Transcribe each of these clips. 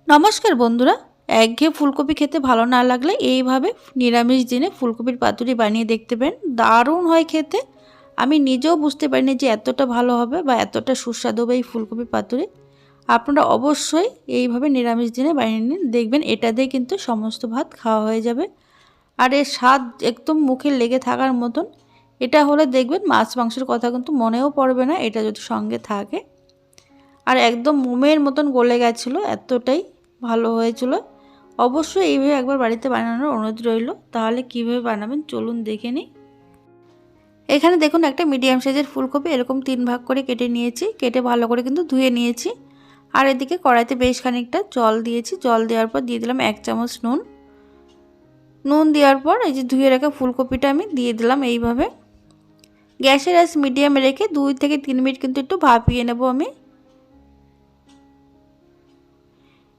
নমস্কার বন্ধুরা, একঘেয়ে ফুলকপি খেতে ভালো না লাগলে এইভাবে নিরামিষ দিনে ফুলকপির পাতুরি বানিয়ে দেখতে পারেন। দারুণ হয় খেতে। আমি নিজেও বুঝতে পারিনি যে এতটা ভালো হবে বা এতটা সুস্বাদু হবে এই ফুলকপির পাতুরি। আপনারা অবশ্যই এইভাবে নিরামিষ দিনে বানিয়ে নিন, দেখবেন এটা দিয়ে কিন্তু সমস্ত ভাত খাওয়া হয়ে যাবে। আর এর স্বাদ একদম মুখে লেগে থাকার মতন। এটা হলে দেখবেন মাছ মাংসের কথা কিন্তু মনেও পড়বে না এটা যদি সঙ্গে থাকে। আর একদম মোমের মতন গলে গেছিলো, এতটাই ভালো হয়েছিল। অবশ্যই এইভাবে একবার বাড়িতে বানানোর অনুরোধ রইল। তাহলে কিভাবে বানাবেন চলুন দেখে নিই। এখানে দেখুন একটা মিডিয়াম সাইজের ফুলকপি এরকম 3 ভাগ করে কেটে নিয়েছি। কেটে ভালো করে কিন্তু ধুয়ে নিয়েছি। আর এদিকে কড়াইতে বেশ খানিকটা জল দিয়েছি। জল দেওয়ার পর দিয়ে দিলাম 1 চামচ নুন। নুন দেওয়ার পর এই যে ধুয়ে রাখা ফুলকপিটা আমি দিয়ে দিলাম এইভাবে। গ্যাসের আঁচ মিডিয়ামে রেখে 2 থেকে 3 মিনিট কিন্তু একটু ভাপিয়ে নেব আমি।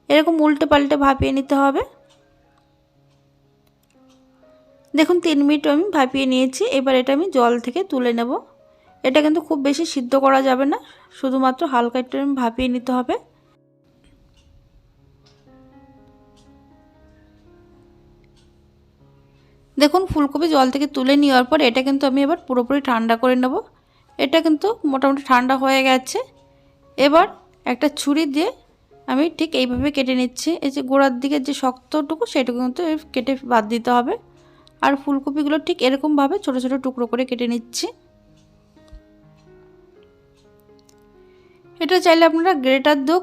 এরকম উল্টে পাল্টে ভাপিয়ে নিতে হবে। দেখুন 3 মিনিট আমি ভাপিয়ে নিয়েছি। এবার এটা আমি জল থেকে তুলে নেব। এটা কিন্তু খুব বেশি সিদ্ধ করা যাবে না, শুধুমাত্র হালকা একটু ভাপিয়ে নিতে হবে। দেখুন ফুলকপি জল থেকে তুলে নেওয়ার পর এটা কিন্তু আমি এবার পুরোপুরি ঠান্ডা করে নেব। এটা কিন্তু মোটামুটি ঠান্ডা হয়ে গেছে। এবার একটা ছুরি দিয়ে আমি ঠিক এইভাবে কেটে নিচ্ছি। এই যে গোড়ার দিকে যে শক্তটুকু সেটুকু কিন্তু কেটে বাদ দিতে হবে। আর ফুলকপিগুলো ঠিক এরকমভাবে ছোট ছোট টুকরো করে কেটে নিচ্ছি। এটা চাইলে আপনারা গ্রেটার দিয়েও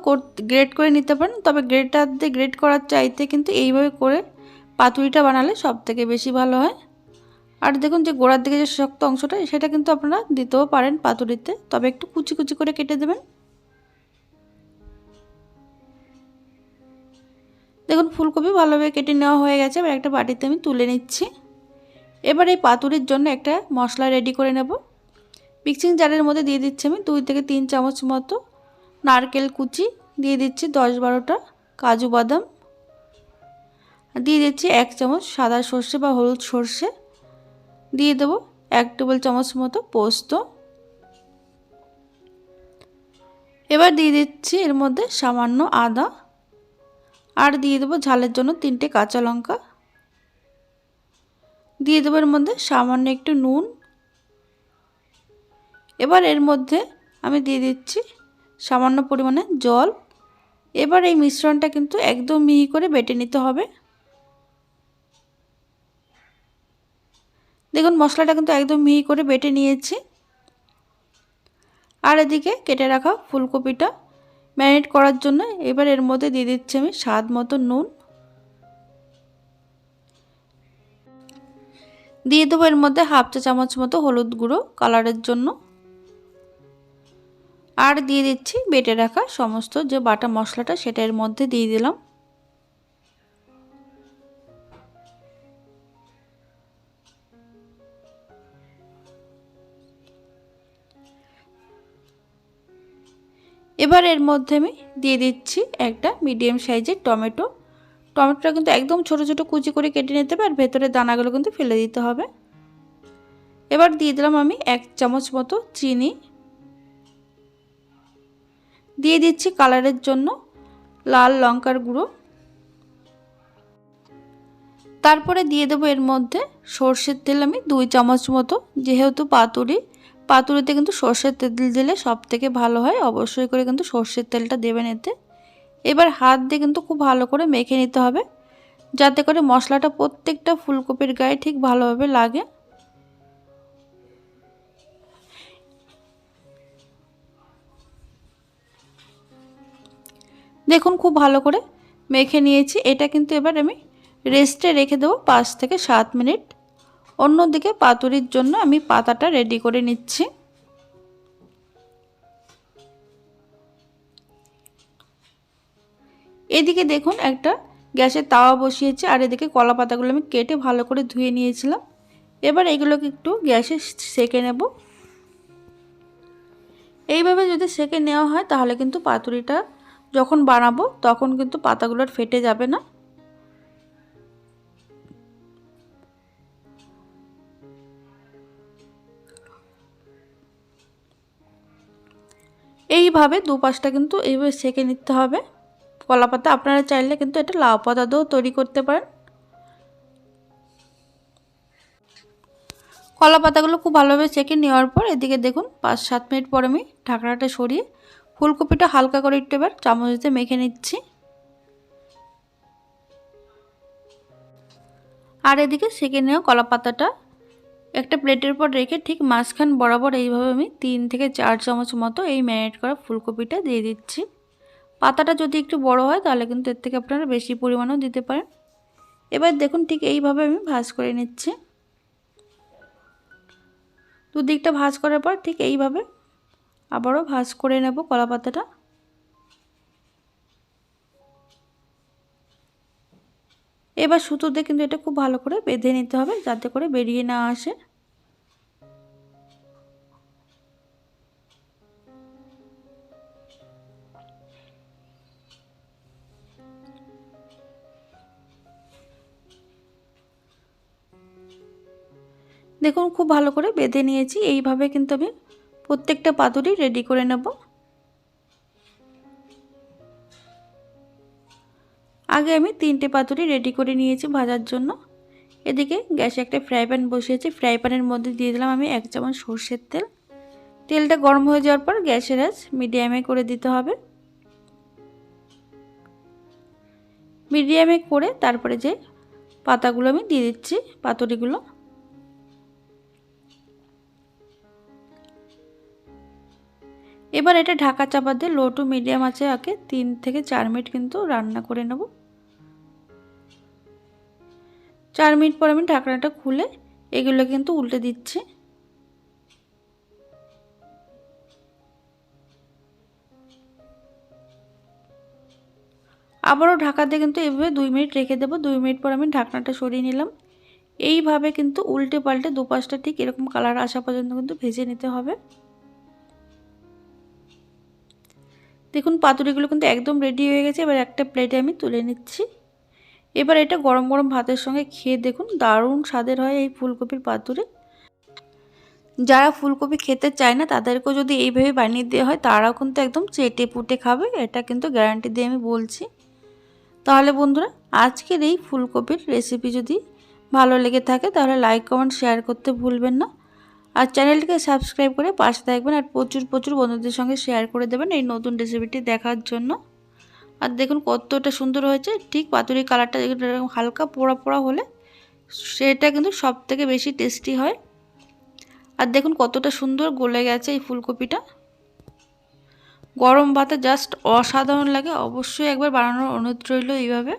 গ্রেট করে নিতে পারেন, তবে গ্রেটার দিয়ে গ্রেট করার চাইতে কিন্তু এইভাবে করে পাতুরিটা বানালে সবথেকে বেশি ভালো হয়। আর দেখুন যে গোড়ার দিকে যে শক্ত অংশটা সেটা কিন্তু আপনারা দিতেও পারেন পাতুরিতে, তবে একটু কুচি কুচি করে কেটে দেবেন। দেখুন ফুলকপি ভালোভাবে কেটে নেওয়া হয়ে গেছে। এবার একটা বাটিতে আমি তুলে নিচ্ছি। এবার এই পাতুরির জন্য একটা মশলা রেডি করে নেব। মিক্সিং জারের মধ্যে দিয়ে দিচ্ছি আমি 2 থেকে 3 চামচ মতো নারকেল কুচি, দিয়ে দিচ্ছি 10-12টা কাজু বাদাম, দিয়ে দিচ্ছি 1 চামচ সাদা সর্ষে বা হলুদ সর্ষে, দিয়ে দেবো 1 টেবিল চামচ মতো পোস্ত। এবার দিয়ে দিচ্ছি এর মধ্যে সামান্য আদা, আর দিয়ে দেবো ঝালের জন্য 3টে কাঁচা লঙ্কা, দিয়ে দেবো এর মধ্যে সামান্য একটু নুন। এবার এর মধ্যে আমি দিয়ে দিচ্ছি সামান্য পরিমাণে জল। এবার এই মিশ্রণটা কিন্তু একদম মিহি করে বেটে নিতে হবে। দেখুন মশলাটা কিন্তু একদম মিহি করে বেটে নিয়েছি। আর এদিকে কেটে রাখা ফুলকপিটা ম্যারিনেট করার জন্য এবার এর মধ্যে দিয়ে দিচ্ছি আমি স্বাদ মতো নুন, দিয়ে দেবো এর মধ্যে 1/2 চা চামচ মতো হলুদ গুঁড়ো কালারের জন্য, আর দিয়ে দিচ্ছি বেটে রাখা সমস্ত যে বাটা মশলাটা সেটা এর মধ্যে দিয়ে দিলাম। এবার এর মধ্যে আমি দিয়ে দিচ্ছি একটা মিডিয়াম সাইজের টমেটো। টমেটোটা কিন্তু একদম ছোট ছোট কুচি করে কেটে নিতে হবে, আর ভেতরের দানাগুলো কিন্তু ফেলে দিতে হবে। এবার দিয়ে দিলাম আমি 1 চামচ মতো চিনি, দিয়ে দিচ্ছি কালারের জন্য লাল লঙ্কার গুঁড়ো, তারপরে দিয়ে দেবো এর মধ্যে সর্ষের তেল আমি 2 চামচ মতো। যেহেতু পাতুরিতে কিন্তু সর্ষের তেল দিলে সব থেকে ভালো হয়, অবশ্যই করে কিন্তু সর্ষের তেলটা দেবেন এতে। এবার হাত দিয়ে কিন্তু খুব ভালো করে মেখে নিতে হবে, যাতে করে মশলাটা প্রত্যেকটা ফুলকপির গায়ে ঠিক ভালোভাবে লাগে। দেখুন খুব ভালো করে মেখে নিয়েছি। এটা কিন্তু এবার আমি রেস্টে রেখে দেবো 5 থেকে 7 মিনিট। অন্যদিকে পাতুরির জন্য আমি পাতাটা রেডি করে নিচ্ছি। এদিকে দেখুন একটা গ্যাসের তাওয়া বসিয়েছি, আর এদিকে কলা পাতাগুলো আমি কেটে ভালো করে ধুয়ে নিয়েছিলাম। এবার এগুলোকে একটু গ্যাসে সেঁকে নেব। এইভাবে যদি সেঁকে নেওয়া হয় তাহলে কিন্তু পাতুরিটা যখন বানাবো তখন কিন্তু পাতাগুলোর ফেটে যাবে না। এইভাবে দুপাশটা কিন্তু এইভাবে সেঁকে নিতে হবে। কলা পাতা আপনারা চাইলে কিন্তু এটা লাউ পাতা দিয়েও তৈরি করতে পারেন। কলা পাতাগুলো খুব ভালোভাবে সেঁকে নেওয়ার পর এদিকে দেখুন 5-7 মিনিট পর আমি ঢাকনাটা সরিয়ে ফুলকপিটা হালকা করে একটু এবার চামচ দিয়ে মেখে নিচ্ছি। আর এদিকে সেঁকে নেওয়া কলা পাতাটা একটা প্লেটের উপর রেখে ঠিক মাঝখান বরাবর এইভাবে আমি 3 থেকে 4 চামচ মতো এই ম্যারিনেট করা ফুলকপিটা দিয়ে দিচ্ছি। পাতাটা যদি একটু বড় হয় তাহলে কিন্তু এর থেকে আপনারা বেশি পরিমাণেও দিতে পারেন। এবার দেখুন ঠিক এইভাবে আমি ভাজ করে নিচ্ছি। দুদিকটা ভাজ করার পর ঠিক এইভাবে আবারও ভাজ করে নেব কলা পাতাটা। এবার সুতো দিয়ে কিন্তু এটা খুব ভালো করে বেঁধে নিতে হবে যাতে করে বেরিয়ে না আসে। দেখুন খুব ভালো করে বেঁধে নিয়েছি। এইভাবে কিন্তু আমি প্রত্যেকটা পাতুরি রেডি করে নেব। আগে আমি 3টে পাতুরি রেডি করে নিয়েছি ভাজার জন্য। এদিকে গ্যাসে একটা ফ্রাই প্যান বসিয়েছি। ফ্রাই প্যানের মধ্যে দিয়ে দিলাম আমি 1 চামচ সরষের তেল। তেলটা গরম হয়ে যাওয়ার পর গ্যাসের আঁচ মিডিয়ামে করে দিতে হবে। মিডিয়ামে করে তারপরে যে পাতাগুলো আমি দিয়ে দিচ্ছি পাতুরিগুলো। এবার এটা ঢাকা চাপা দিয়ে লো টু মিডিয়াম আঁচে আগে 3 থেকে 4 মিনিট কিন্তু রান্না করে নেব। 4 মিনিট পর আমি ঢাকনাটা খুলে এগুলো কিন্তু উল্টে দিচ্ছি। আবারও ঢাকা দিয়ে কিন্তু এভাবে 2 মিনিট রেখে দেব। 2 মিনিট পর আমি ঢাকনাটা সরিয়ে নিলাম। এইভাবে কিন্তু উল্টে পাল্টে দুপাশটা ঠিক এরকম কালার আসা পর্যন্ত কিন্তু ভেজে নিতে হবে। দেখুন পাতুরিগুলো কিন্তু একদম রেডি হয়ে গেছে। এবার একটা প্লেটে আমি তুলে নিচ্ছি। এবার এটা গরম গরম ভাতের সঙ্গে খেয়ে দেখুন দারুণ স্বাদের হয় এই ফুলকপির পাতুরি। যারা ফুলকপি খেতে চায় না তাদেরকেও যদি এইভাবে বানিয়ে দেওয়া হয় তারাও কিন্তু একদম চেটে পুটে খাবে, এটা কিন্তু গ্যারান্টি দিয়ে আমি বলছি। তাহলে বন্ধুরা আজকের এই ফুলকপির রেসিপি যদি ভালো লেগে থাকে তাহলে লাইক কমেন্ট শেয়ার করতে ভুলবেন না। আর চ্যানেলটিকে সাবস্ক্রাইব করে পাশে থাকবেন আর প্রচুর প্রচুর বন্ধুদের সঙ্গে শেয়ার করে দেবেন এই নতুন রেসিপিটি দেখার জন্য। আর দেখুন কতটা সুন্দর হয়েছে। ঠিক পাতুরির কালারটা এরকম হালকা পোড়া পোড়া হলে সেটা কিন্তু সবথেকে বেশি টেস্টি হয়। আর দেখুন কতটা সুন্দর গলে গেছে এই ফুলকপিটা। গরম ভাতে জাস্ট অসাধারণ লাগে। অবশ্যই একবার বানানোর অনুরোধ রইল এইভাবে।